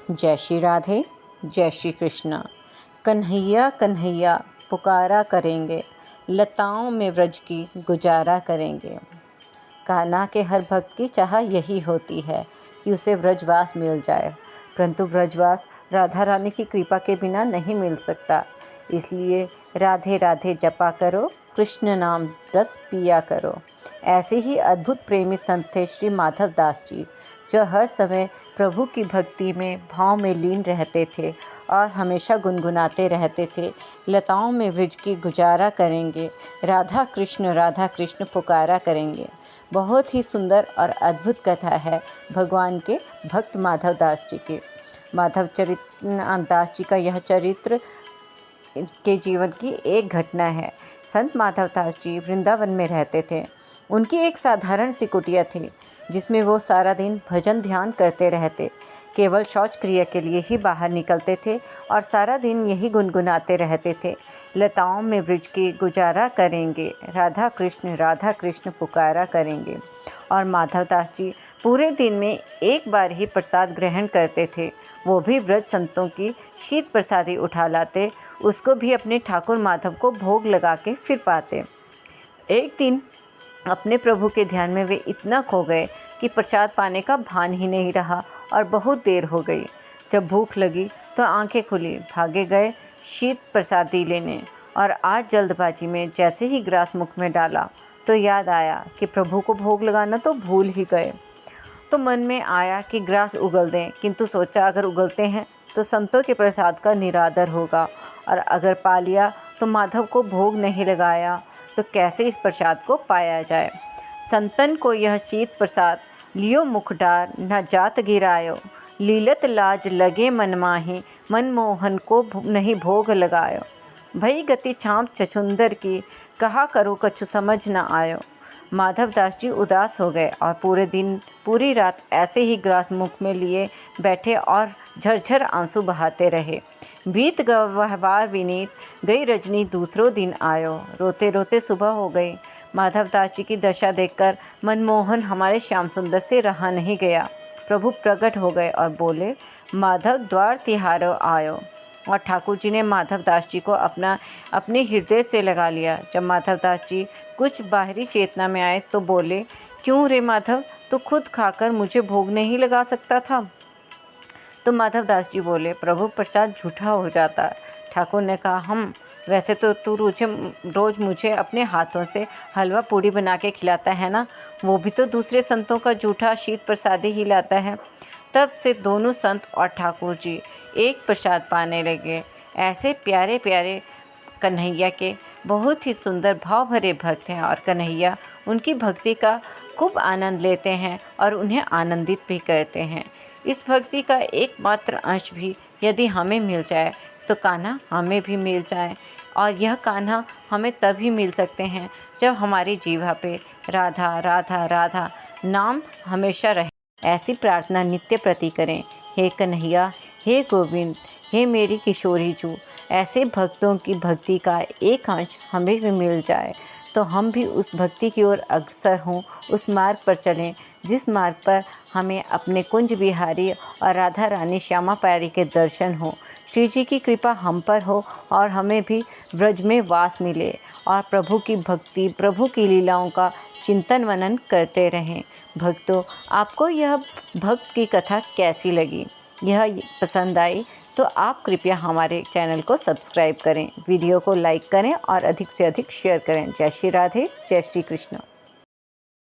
जय श्री राधे, जय श्री कृष्ण। कन्हैया कन्हैया पुकारा करेंगे, लताओं में व्रज की गुजारा करेंगे। कान्हा के हर भक्त की चाह यही होती है कि उसे व्रजवास मिल जाए, परंतु व्रजवास राधा रानी की कृपा के बिना नहीं मिल सकता। इसलिए राधे राधे जपा करो, कृष्ण नाम रस पिया करो। ऐसे ही अद्भुत प्रेमी संत थे श्री माधव दास जी, जो हर समय प्रभु की भक्ति में भाव में लीन रहते थे और हमेशा गुनगुनाते रहते थे, लताओं में व्रज की गुजारा करेंगे, राधा कृष्ण पुकारा करेंगे। बहुत ही सुंदर और अद्भुत कथा है भगवान के भक्त माधव दास जी की। माधव दास जी का यह चरित्र के जीवन की एक घटना है। संत माधव दास जी वृंदावन में रहते थे। उनकी एक साधारण सी कुटिया थी, जिसमें वो सारा दिन भजन ध्यान करते रहते। केवल शौच क्रिया के लिए ही बाहर निकलते थे और सारा दिन यही गुनगुनाते रहते थे, लताओं में ब्रज की गुजारा करेंगे, राधा कृष्ण पुकारा करेंगे। और माधव दास जी पूरे दिन में एक बार ही प्रसाद ग्रहण करते थे, वो भी व्रज संतों की शीत प्रसादी उठा लाते, उसको भी अपने ठाकुर माधव को भोग लगा के फिर पाते। एक दिन अपने प्रभु के ध्यान में वे इतना खो गए कि प्रसाद पाने का भान ही नहीं रहा और बहुत देर हो गई। जब भूख लगी तो आंखें खुली, भागे गए शीत प्रसादी लेने, और आज जल्दबाजी में जैसे ही ग्रास मुख में डाला तो याद आया कि प्रभु को भोग लगाना तो भूल ही गए। तो मन में आया कि ग्रास उगल दें, किंतु सोचा अगर उगलते हैं तो संतों के प्रसाद का निरादर होगा, और अगर पा लिया तो माधव को भोग नहीं लगाया तो कैसे इस प्रसाद को पाया जाए। संतन को यह शीत प्रसाद लियो मुखडार, न जात गिरायो, लीलत लाज लगे मन माही, मनमोहन को नहीं भोग लगायो। भई गति छाँप छछुंदर की, कहा करो कछु समझ न आयो। माधव दास जी उदास हो गए और पूरे दिन पूरी रात ऐसे ही ग्रास मुख में लिए बैठे और झरझर आंसू बहाते रहे। बीत गवार विनीत, गई रजनी दूसरों दिन आयो, रोते रोते सुबह हो गई। माधव दास जी की दशा देखकर मनमोहन हमारे श्याम सुंदर से रहा नहीं गया। प्रभु प्रकट हो गए और बोले, माधव द्वार तिहारो आयो। और ठाकुर जी ने माधव दास जी को अपने हृदय से लगा लिया। जब माधव दास जी कुछ बाहरी चेतना में आए तो बोले, क्यों रे माधव, तो खुद खाकर मुझे भोग नहीं लगा सकता था? तो माधव दास जी बोले, प्रभु प्रसाद झूठा हो जाता। ठाकुर ने कहा, हम वैसे तो तू रोज़ मुझे अपने हाथों से हलवा पूड़ी बना के खिलाता है ना, वो भी तो दूसरे संतों का झूठा शीत प्रसादी ही लाता है। तब से दोनों संत और ठाकुर जी एक प्रसाद पाने लगे। ऐसे प्यारे प्यारे कन्हैया के बहुत ही सुंदर भाव भरे भक्त हैं, और कन्हैया उनकी भक्ति का खूब आनंद लेते हैं और उन्हें आनंदित भी करते हैं। इस भक्ति का एकमात्र अंश भी यदि हमें मिल जाए तो कान्हा हमें भी मिल जाए, और यह कान्हा हमें तभी मिल सकते हैं जब हमारी जीवा पे राधा राधा राधा नाम हमेशा रहे। ऐसी प्रार्थना नित्य प्रति करें। हे कन्हैया, हे गोविंद, हे मेरी किशोरी जू, ऐसे भक्तों की भक्ति का एक अंश हमें भी मिल जाए तो हम भी उस भक्ति की ओर अग्रसर हों, उस मार्ग पर चलें जिस मार्ग पर हमें अपने कुंज बिहारी और राधा रानी श्यामा प्यारी के दर्शन हो, श्री जी की कृपा हम पर हो और हमें भी व्रज में वास मिले, और प्रभु की भक्ति, प्रभु की लीलाओं का चिंतन मनन करते रहें। भक्तों, आपको यह भक्त की कथा कैसी लगी? यह पसंद आई तो आप कृपया हमारे चैनल को सब्सक्राइब करें, वीडियो को लाइक करें और अधिक से अधिक शेयर करें। जय श्री राधे, जय श्री कृष्ण।